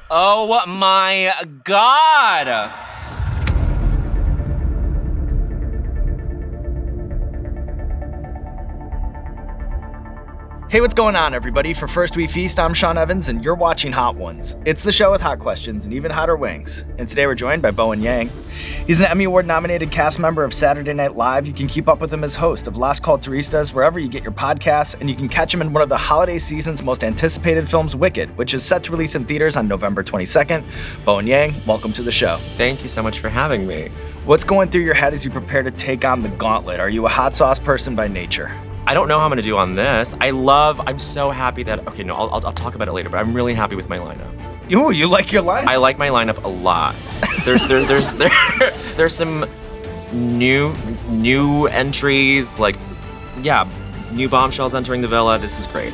Oh my God! Hey, what's going on, everybody? For First We Feast, I'm Sean Evans, and you're watching Hot Ones. It's the show with hot questions and even hotter wings. And today we're joined by Bowen Yang. He's an Emmy Award-nominated cast member of Saturday Night Live. You can keep up with him as host of Las Culturistas wherever you get your podcasts, and you can catch him in one of the holiday season's most anticipated films, Wicked, which is set to release in theaters on November 22nd. Bowen Yang, welcome to the show. Thank you so much for having me. What's going through your head as you prepare to take on the gauntlet? Are you a hot sauce person by nature? I don't know how I'm gonna do on this. I'm so happy that, I'll talk about it later, but I'm really happy with my lineup. Ooh, you like your lineup? I like my lineup a lot. There's some new entries, new bombshells entering the villa. This is great.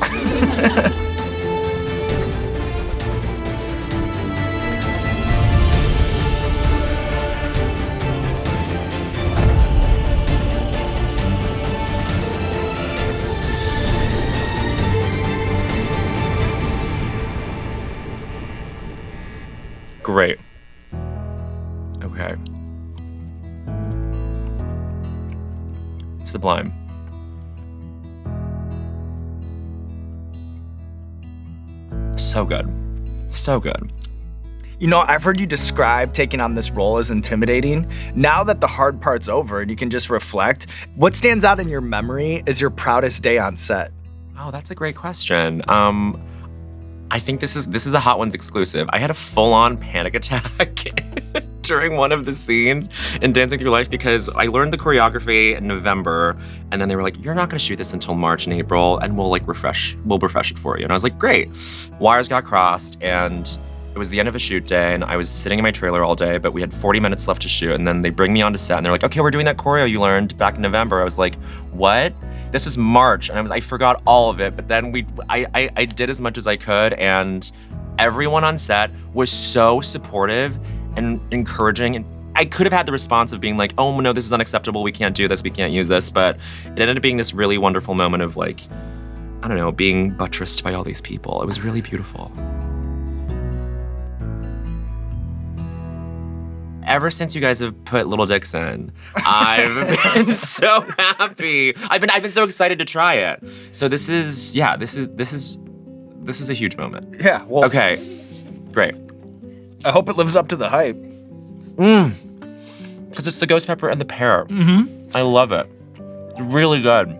Great. Okay. Sublime. So good. So good. You know, I've heard you describe taking on this role as intimidating. Now that the hard part's over and you can just reflect, what stands out in your memory is your proudest day on set? Oh, that's a great question. I think this is a Hot Ones exclusive. I had a full-on panic attack during one of the scenes in Dancing Through Life because I learned the choreography in November, and then they were like, "You're not gonna shoot this until March and April, and we'll refresh it for you." And I was like, "Great." Wires got crossed, and it was the end of a shoot day, and I was sitting in my trailer all day, but we had 40 minutes left to shoot, and then they bring me onto set, and they're like, "Okay, we're doing that choreo you learned back in November." I was like, "What?" This is March, and I forgot all of it, but then I did as much as I could, and everyone on set was so supportive and encouraging. And I could have had the response of being like, "Oh no, this is unacceptable, we can't do this, we can't use this," but it ended up being this really wonderful moment of being buttressed by all these people. It was really beautiful. Ever since you guys have put Little Dicks in, I've been so happy. I've been so excited to try it. So this is a huge moment. Yeah, well, Okay, great. I hope it lives up to the hype. Because it's the ghost pepper and the pear. I love it. It's really good.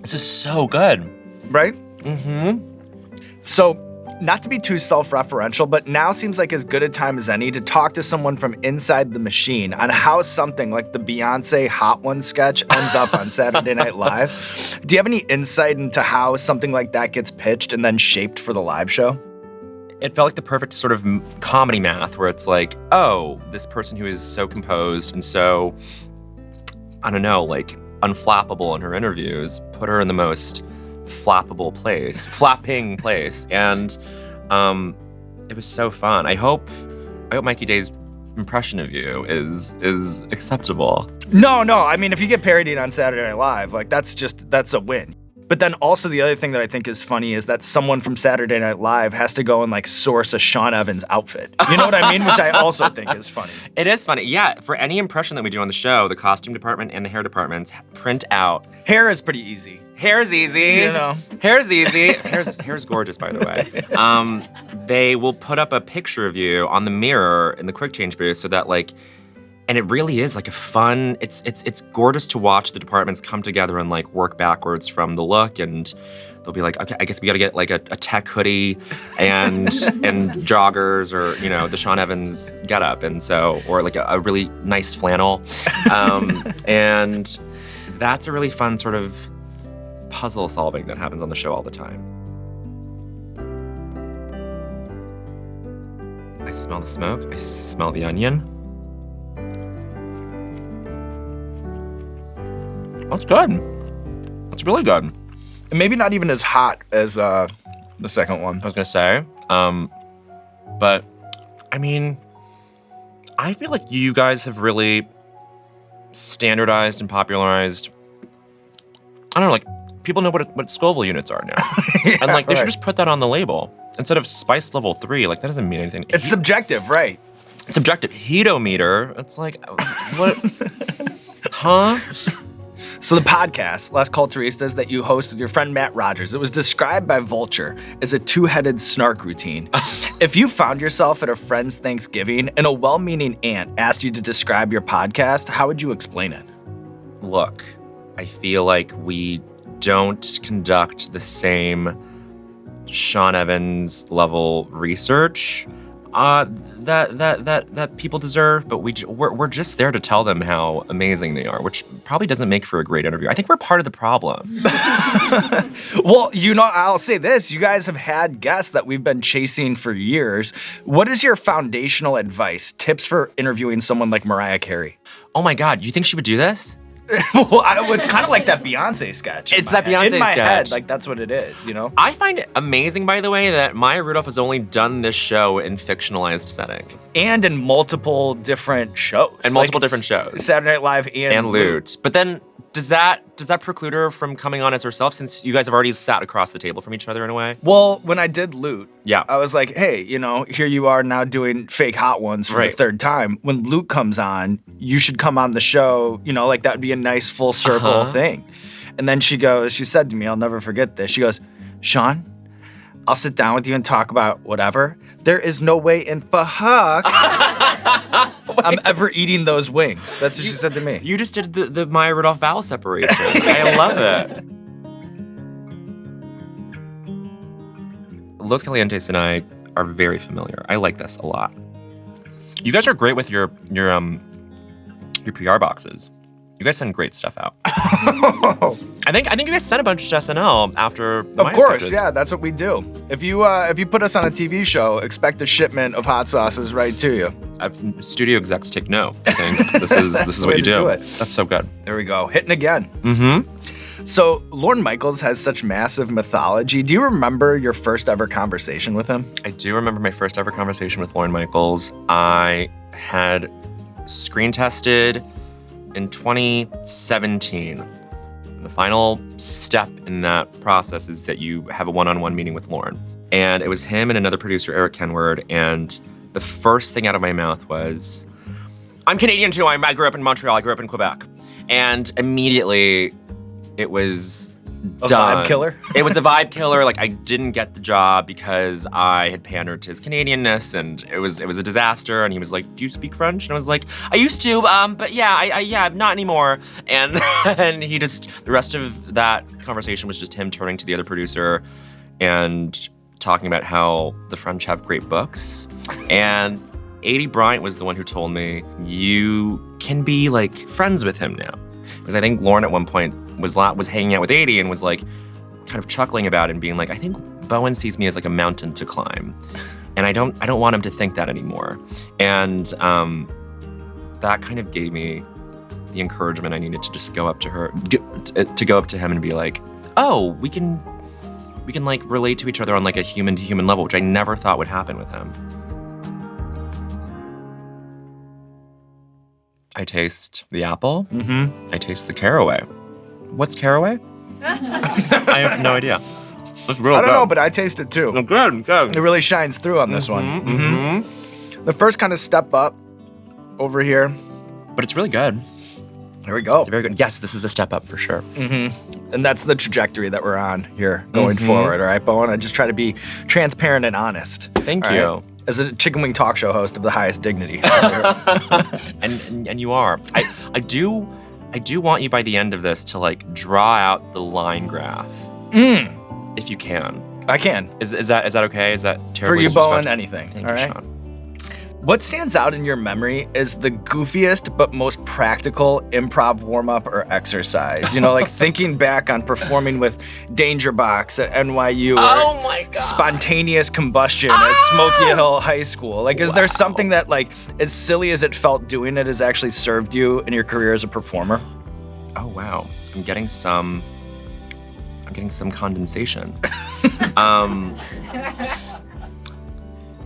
This is so good. Right? So, not to be too self-referential, but now seems like as good a time as any to talk to someone from inside the machine on how something like the Beyoncé Hot Ones sketch ends up on Saturday Night Live. Do you have any insight into how something like that gets pitched and then shaped for the live show? It felt like the perfect sort of comedy math where it's like, oh, this person who is so composed and so, unflappable in her interviews, put her in the most flapping place, and it was so fun. I hope Mikey Day's impression of you is acceptable. No. I mean, if you get parodied on Saturday Night Live, that's a win. But then also the other thing that I think is funny is that someone from Saturday Night Live has to go and source a Sean Evans outfit. You know what I mean? Which I also think is funny. It is funny. Yeah, for any impression that we do on the show, the costume department and the hair departments print out. Hair is pretty easy. Hair's easy. You know. Hair's easy. Hair's gorgeous, by the way. They will put up a picture of you on the mirror in the quick change booth so that and it really is a fun, it's gorgeous to watch the departments come together and work backwards from the look, and they'll be like, okay, I guess we gotta get a tech hoodie and joggers, or the Sean Evans getup, and so, or a really nice flannel. And that's a really fun sort of puzzle solving that happens on the show all the time. I smell the smoke, I smell the onion. That's good. That's really good. And maybe not even as hot as the second one. I was gonna say, but I mean, I feel like you guys have really standardized and popularized, I don't know, people know what Scoville units are now. Yeah, and like, they should right. just put that on the label. Instead of spice level 3, like that doesn't mean anything. It's subjective, right? It's subjective. Heatometer, it's like, what? Huh? So the podcast, Las Culturistas, that you host with your friend Matt Rogers, it was described by Vulture as a two-headed snark routine. If you found yourself at a friend's Thanksgiving and a well-meaning aunt asked you to describe your podcast, how would you explain it? Look, I feel like we don't conduct the same Sean Evans level research that people deserve, but we're just there to tell them how amazing they are, which probably doesn't make for a great interview. I think we're part of the problem. Well, I'll say this. You guys have had guests that we've been chasing for years. What is your foundational advice, tips for interviewing someone like Mariah Carey? Oh my God, you think she would do this? Well, it's kind of like that Beyonce sketch. It's that Beyonce in my sketch. head, like that's what it is, you know? I find it amazing, by the way, that Maya Rudolph has only done this show in fictionalized settings. And in multiple different shows. And multiple different shows. Saturday Night Live And Loot. But then, does that preclude her from coming on as herself, since you guys have already sat across the table from each other in a way? Well, when I did Loot, Yeah. I was like, hey, here you are now doing fake Hot Ones for the Right. third time. When Loot comes on, you should come on the show, like that would be a nice full circle thing. And then she said to me, I'll never forget this. She goes, Sean, I'll sit down with you and talk about whatever. There is no way in fuck I'm ever eating those wings. That's what she said to me. You just did the Maya Rudolph vowel separation. I love it. Los Calientes and I are very familiar. I like this a lot. You guys are great with your PR boxes. You guys send great stuff out. I think you guys sent a bunch to SNL after Of Maya course, sketches. yeah, that's what we do. If you put us on a TV show, expect a shipment of hot sauces right to you. Studio execs take note. I think this is what Way you to do. do it. That's so good. There we go, hitting again. Mm-hmm. So Lorne Michaels has such massive mythology. Do you remember your first ever conversation with him? I do remember my first ever conversation with Lorne Michaels. I had screen tested in 2017. The final step in that process is that you have a one-on-one meeting with Lorne. And it was him and another producer, Eric Kenward, and the first thing out of my mouth was, I'm Canadian too, I grew up in Montreal, I grew up in Quebec. And immediately, it was A done. vibe killer? It was a vibe killer. Like, I didn't get the job because I had pandered to his Canadianness, and it was a disaster. And he was like, "Do you speak French?" And I was like, "I used to, but yeah, not anymore." And and the rest of that conversation was just him turning to the other producer and talking about how the French have great books. And Adie Bryant was the one who told me, you can be like friends with him now. Because I think Lorne at one point was hanging out with Adie and was like kind of chuckling about it and being like, I think Bowen sees me as like a mountain to climb. And I don't want him to think that anymore. And that kind of gave me the encouragement I needed to just go up to her, to go up to him and be like, oh, we can like relate to each other on like a human to human level, which I never thought would happen with him. I taste the apple. Mm-hmm. I taste the caraway. What's caraway? I have no idea. It's real I don't good. know, but I taste it too. Good. It really shines through on this one. Mm-hmm. The first kind of step up over here. But it's really good. There we go. It's very good. Yes, this is a step up for sure. And that's the trajectory that we're on here going forward. All right, Bowen? I just try to be transparent and honest. Thank all you. right? As a chicken wing talk show host of the highest dignity. And you are. I do want you by the end of this to like draw out the line graph. If you can. I can. Is that okay? Is that For terribly you, Bowen, disrespectful? anything. Thank all you, right? Sean. What stands out in your memory is the goofiest but most practical improv warm-up or exercise. Like thinking back on performing with Danger Box at NYU Oh or my God. Spontaneous Combustion at Smoky Hill High School. Like, is there something that, like, as silly as it felt doing it has actually served you in your career as a performer? Oh wow. I'm getting some condensation.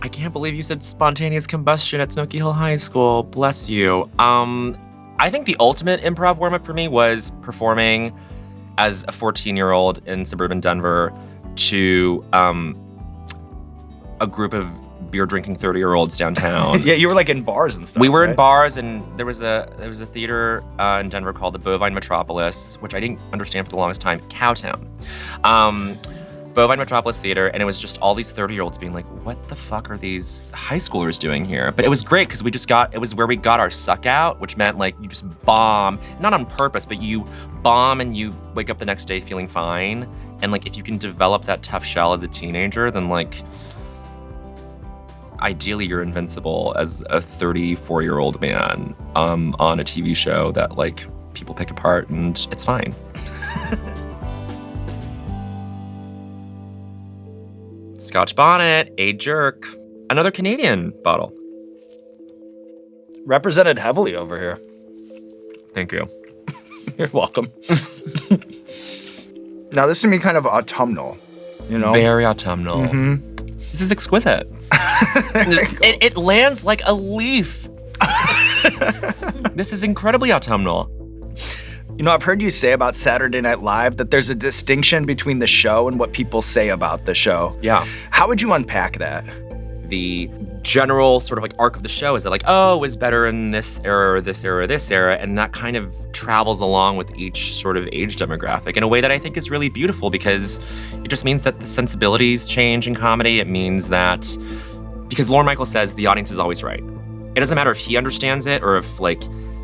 I can't believe you said Spontaneous Combustion at Smoky Hill High School. Bless you. I think the ultimate improv warm-up for me was performing as a 14-year-old in suburban Denver to a group of beer-drinking 30-year-olds downtown. Yeah, you were like in bars and stuff. We were right? in bars, and there was a theater in Denver called the Bovine Metropolis, which I didn't understand for the longest time, Cowtown. Bovine Metropolis Theater, and it was just all these 30-year-olds being like, what the fuck are these high schoolers doing here? But it was great because it was where we got our suck out, which meant like you just bomb, not on purpose, but you bomb and you wake up the next day feeling fine. And like if you can develop that tough shell as a teenager, then like ideally you're invincible as a 34-year-old man on a TV show that like people pick apart, and it's fine. Scotch bonnet, a jerk. Another Canadian bottle. Represented heavily over here. Thank you. You're welcome. Now, this to me kind of autumnal, you know? Very autumnal. Mm-hmm. This is exquisite. it lands like a leaf. This is incredibly autumnal. You know, I've heard you say about Saturday Night Live that there's a distinction between the show and what people say about the show. Yeah. How would you unpack that? The general sort of like arc of the show is that like, oh, it was better in this era or this era or this era, and that kind of travels along with each sort of age demographic in a way that I think is really beautiful, because it just means that the sensibilities change in comedy. It means that, because Lorne Michaels says the audience is always right. It doesn't matter if he understands it or if like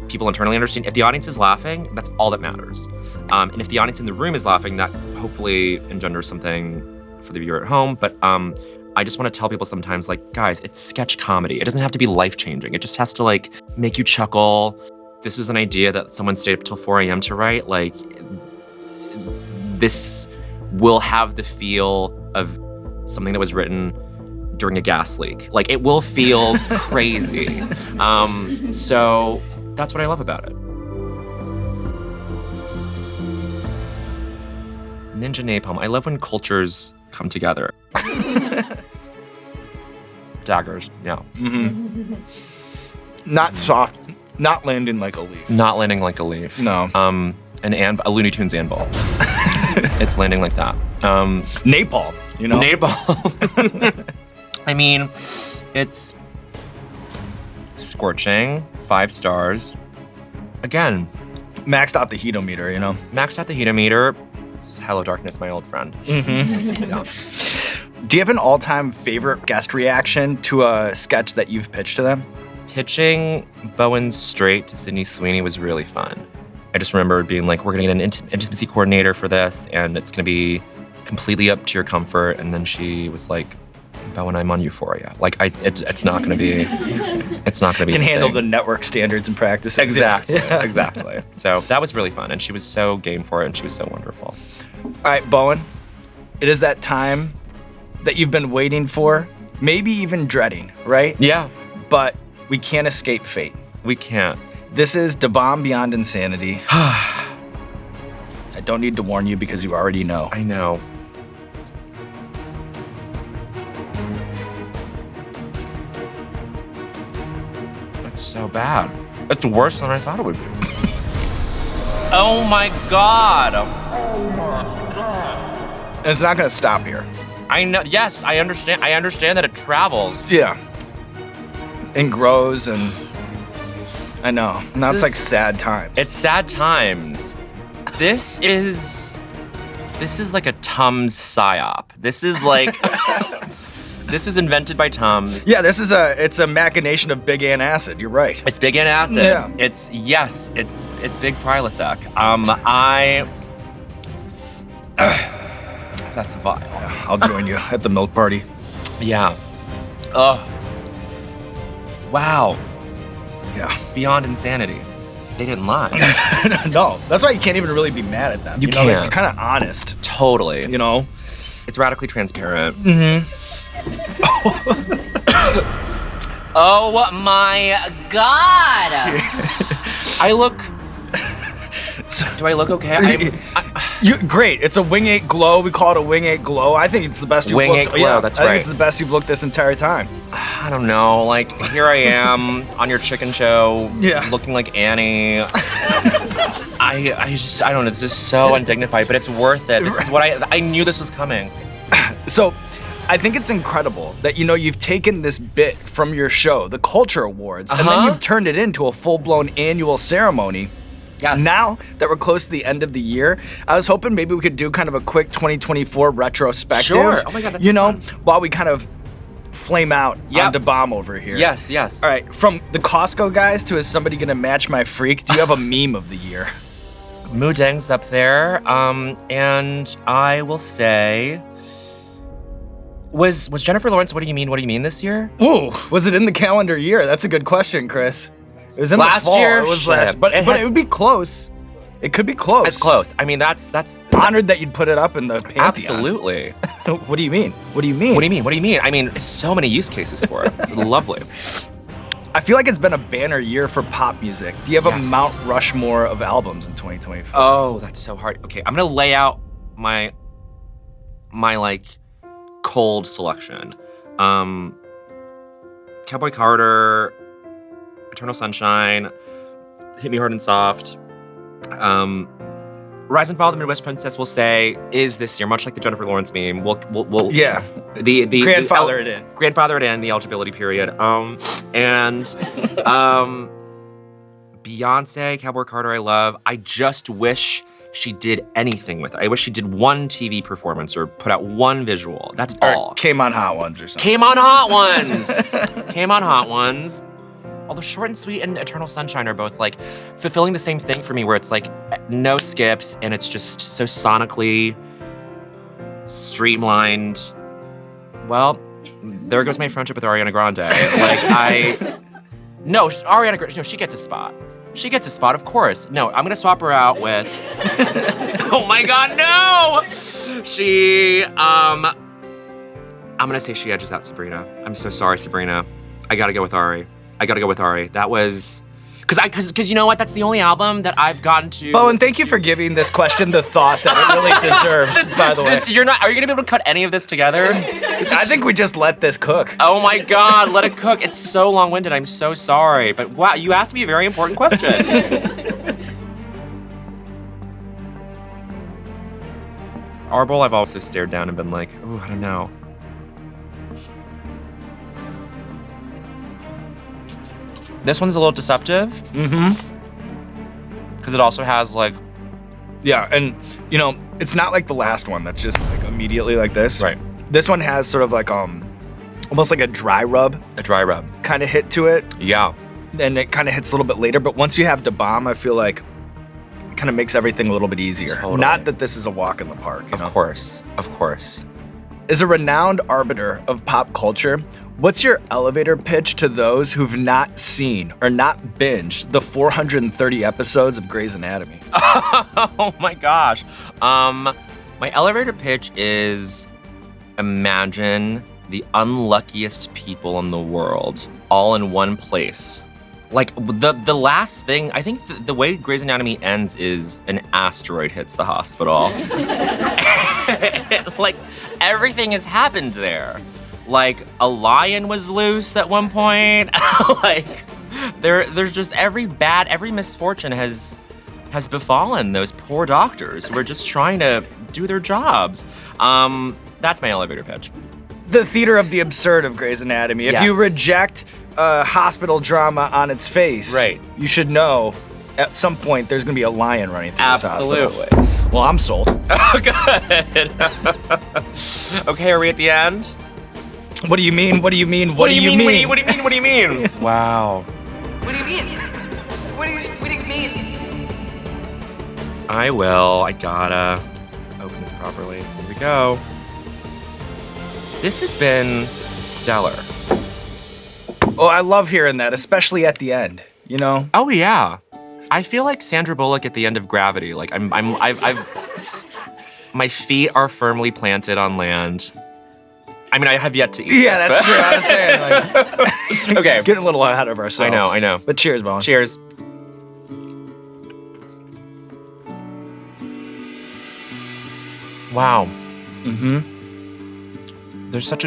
people internally understand. If the audience is laughing, that's all that matters. And if the audience in the room is laughing, that hopefully engenders something for the viewer at home. But I just want to tell people sometimes, like, guys, it's sketch comedy. It doesn't have to be life-changing. It just has to like make you chuckle. This is an idea that someone stayed up till 4 a.m. to write. Like, this will have the feel of something that was written during a gas leak. Like, it will feel crazy. So that's what I love about it. Ninja napalm. I love when cultures come together. Daggers, yeah. Mm-hmm. Not soft, not landing like a leaf. Not landing like a leaf. No. A Looney Tunes anvil. It's landing like that. Napalm, you know? Napalm. I mean, it's scorching, 5 stars. Again, Maxed out the heatometer, you know? maxed out the heatometer. It's Hello Darkness, my old friend. Mm-hmm. Yeah. Do you have an all-time favorite guest reaction to a sketch that you've pitched to them? Pitching Bowen straight to Sydney Sweeney was really fun. I just remember being like, we're gonna get an intimacy coordinator for this, and it's gonna be completely up to your comfort. And then she was like, Bowen, I'm on Euphoria. Like, it's not gonna be, it's not gonna be. Can handle thing. the network standards and practices. Exactly, Yeah. exactly. So that was really fun, and she was so game for it, and she was so wonderful. All right, Bowen, it is that time that you've been waiting for, maybe even dreading, right? Yeah, But we can't escape fate. we can't. This is Da Bomb Beyond Insanity. I don't need to warn you because you already know. I know. It's so bad. It's worse than I thought it would be. Oh my God. And it's not gonna stop here. I know. Yes, I understand. I understand that it travels. Yeah. And grows, and I know. Now it's like sad times. It's sad times. This is like a Tums psyop. This is like this was invented by Tums. Yeah, it's a machination of big antacid. You're right. It's big antacid. Yeah. It's big Prilosec. That's vile. I'll join you at the milk party. Yeah. Oh. Wow. Yeah. Beyond insanity. They didn't lie. No, that's why you can't even really be mad at them. You know, they're can't. kind of honest. Totally. You know. It's radically transparent. Mm-hmm. Oh my God. I look Do I look okay? Great. It's a Wing 8 glow. We call it a Wing 8 glow. I think it's the best you've Wing looked. 8 glow, that's I right. think it's the best you've looked this entire time. I don't know. Like, here I am on your chicken show, looking like Annie. I don't know. It's just so undignified, but it's worth it. This is what I knew this was coming. So, I think it's incredible that, you've taken this bit from your show, the Culture Awards, and then you've turned it into a full-blown annual ceremony. Yes. Now that we're close to the end of the year, I was hoping maybe we could do kind of a quick 2024 retrospective. Sure. Oh my God, that's fun. While we kind of flame out on the bomb over here. Yes. All right, from the Costco guys to is somebody gonna match my freak, do you have a meme of the year? Moodang's up there, and I will say, was Jennifer Lawrence What Do You Mean this year? Ooh, was it in the calendar year? That's a good question, Chris. It was in last the fall. year. It was last, but it would be close. It could be close. It's close. I mean, that's honored that you'd put it up in the Pantheon. Absolutely. What do you mean? What do you mean? I mean, so many use cases for it. Lovely. I feel like it's been a banner year for pop music. Do you have a Mount Rushmore of albums in 2024? Oh, that's so hard. Okay, I'm gonna lay out my like cold selection. Cowboy Carter, Eternal Sunshine, Hit Me Hard and Soft. Rise and Fall of the Midwest Princess will say is this year, much like the Jennifer Lawrence meme. We'll the grandfather it in. Grandfather it in, the eligibility period. And Beyonce, Cowboy Carter, I love. I just wish she did anything with it. I wish she did one TV performance or put out one visual. That's all. Came on Hot Ones or something. Came on Hot Ones. Came on Hot Ones. Although Short and Sweet and Eternal Sunshine are both like fulfilling the same thing for me, where it's like no skips and it's just so sonically streamlined. Well, there goes my friendship with Ariana Grande. Ariana Grande, no, she gets a spot. She gets a spot, of course. No, I'm gonna swap her out with, oh my God, no! I'm gonna say she edges out Sabrina. I'm so sorry, Sabrina. I gotta go with Ari. That was, cause you know what? That's the only album that I've gotten to. Bowen, thank you for giving this question the thought that it really deserves, by the way. Are you gonna be able to cut any of this together? I think we just let this cook. Oh my God, let it cook. It's so long-winded, I'm so sorry. But wow, you asked me a very important question. Our Bowl I've also stared down and been like, ooh, I don't know. This one's a little deceptive. Because it also has like... Yeah, and it's not like the last one that's just like immediately like this. Right. This one has sort of like almost like a dry rub. A dry rub. Kind of hit to it. Yeah. And it kind of hits a little bit later, but once you have Da Bomb, I feel like it kind of makes everything a little bit easier. Totally. Not that this is a walk in the park. Of course. As a renowned arbiter of pop culture, what's your elevator pitch to those who've not seen or not binged the 430 episodes of Grey's Anatomy? Oh my gosh. My elevator pitch is, imagine the unluckiest people in the world all in one place. Like the last thing, I think the way Grey's Anatomy ends is an asteroid hits the hospital. Like everything has happened there. Like a lion was loose at one point. Like there's just every misfortune has befallen those poor doctors who are just trying to do their jobs. That's my elevator pitch. The theater of the absurd of Grey's Anatomy. If you reject hospital drama on its face, right, you should know at some point there's gonna be a lion running through this hospital. Absolutely. Well, I'm sold. Oh, good. Okay, are we at the end? What do you mean? What do you mean? Wow. What do you mean? What do you mean? I will. I gotta open this properly. Here we go. This has been stellar. Oh, I love hearing that, especially at the end. Oh yeah. I feel like Sandra Bullock at the end of Gravity. Like I've my feet are firmly planted on land. I mean, I have yet to eat this, that's true. I was saying, okay. Getting a little ahead of ourselves. I know. But cheers, Bowen. Cheers. Wow. Mm-hmm. There's such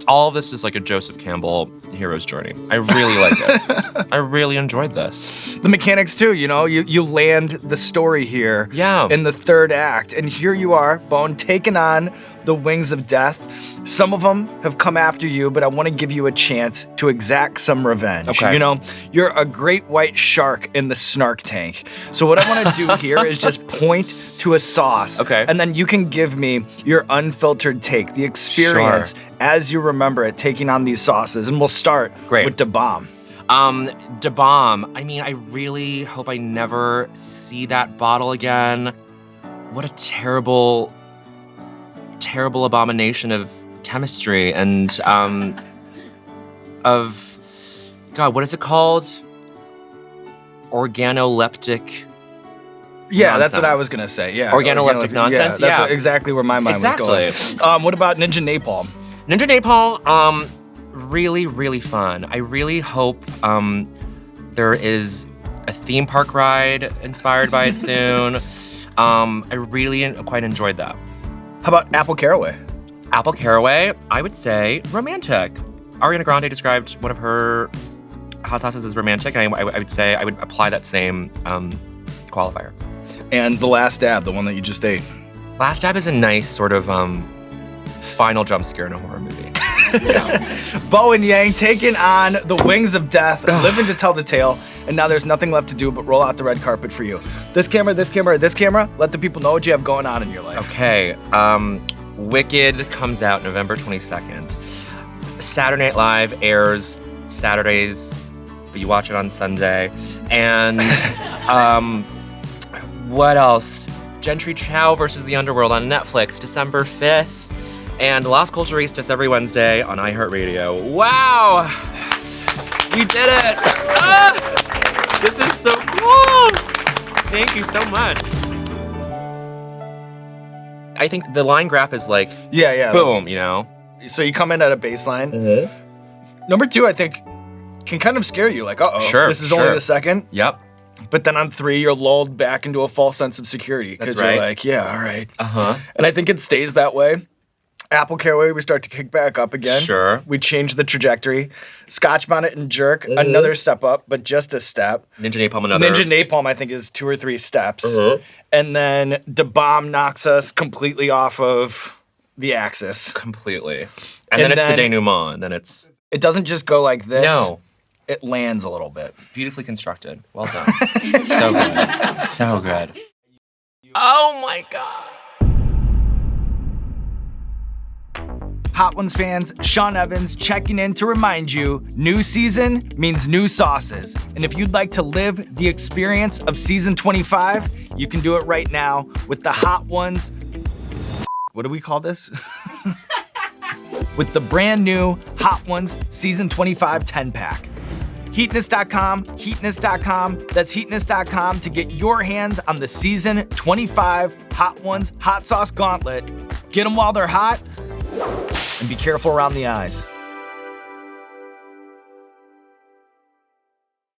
all of this is like a Joseph Campbell hero's journey. I really like it. I really enjoyed this. The mechanics too, you know, you land the story here Yeah. in the third act. And here you are, Bowen, taking on the wings of death. Some of them have come after you, but I want to give you a chance to exact some revenge. Okay. You know, you're a great white shark in the snark tank. So what I want to do here is just point to a sauce. Okay. And then you can give me your unfiltered take, the experience as you remember it, taking on these sauces. And we'll start with Da Bomb. Da Bomb. I mean, I really hope I never see that bottle again. What a terrible, terrible abomination of chemistry and of God, what is it called? Organoleptic. Yeah, that's what I nonsense. was gonna say. Yeah, Organoleptic nonsense. Yeah, Yeah. that's exactly where my mind was going. What about Ninja Napalm? Ninja Napalm, really, really fun. I really hope there is a theme park ride inspired by it soon. I really quite enjoyed that. How about Apple Caraway? Apple Caraway, I would say romantic. Ariana Grande described one of her hot sauces as romantic, and I would say I would apply that same qualifier. And the Last Dab, the one that you just ate. Last Dab is a nice sort of final jump scare in a horror movie. Yeah. Bowen Yang taking on the wings of death, living to tell the tale, and now there's nothing left to do but roll out the red carpet for you. This camera, this camera, this camera, let the people know what you have going on in your life. Okay, Wicked comes out November 22nd. Saturday Night Live airs Saturdays, but you watch it on Sunday. And what else? Gentry Chow versus the Underworld on Netflix, December 5th. And Las Culturistas every Wednesday on iHeartRadio. Wow! We did it! Ah! This is so cool! Thank you so much. I think the line graph is like, Yeah. boom, you know? So you come in at a baseline. Number 2, I think, can kind of scare you. Like, uh-oh, Sure, this is only the second. Yep. But then on 3, you're lulled back into a false sense of security. Because That's right. you're like, yeah, all right. Uh-huh. And I think it stays that way. Apple Caraway, we start to kick back up again. Sure. We change the trajectory. Scotch Bonnet and Jerk, another step up, but just a step. Ninja Napalm another. Ninja Napalm, I think, is 2 or 3 steps. Uh-huh. And then Da Bomb knocks us completely off of the axis. Completely. And then it's the denouement, and then it's... It doesn't just go like this. No. It lands a little bit. Beautifully constructed. Well done. So good. So good. Oh my God. Hot Ones fans, Sean Evans checking in to remind you, new season means new sauces. And if you'd like to live the experience of season 25, you can do it right now with the Hot Ones. What do we call this? With the brand new Hot Ones Season 25 10-pack. Heatness.com, heatness.com, that's heatness.com to get your hands on the Season 25 Hot Ones Hot Sauce Gauntlet. Get them while they're hot, and be careful around the eyes.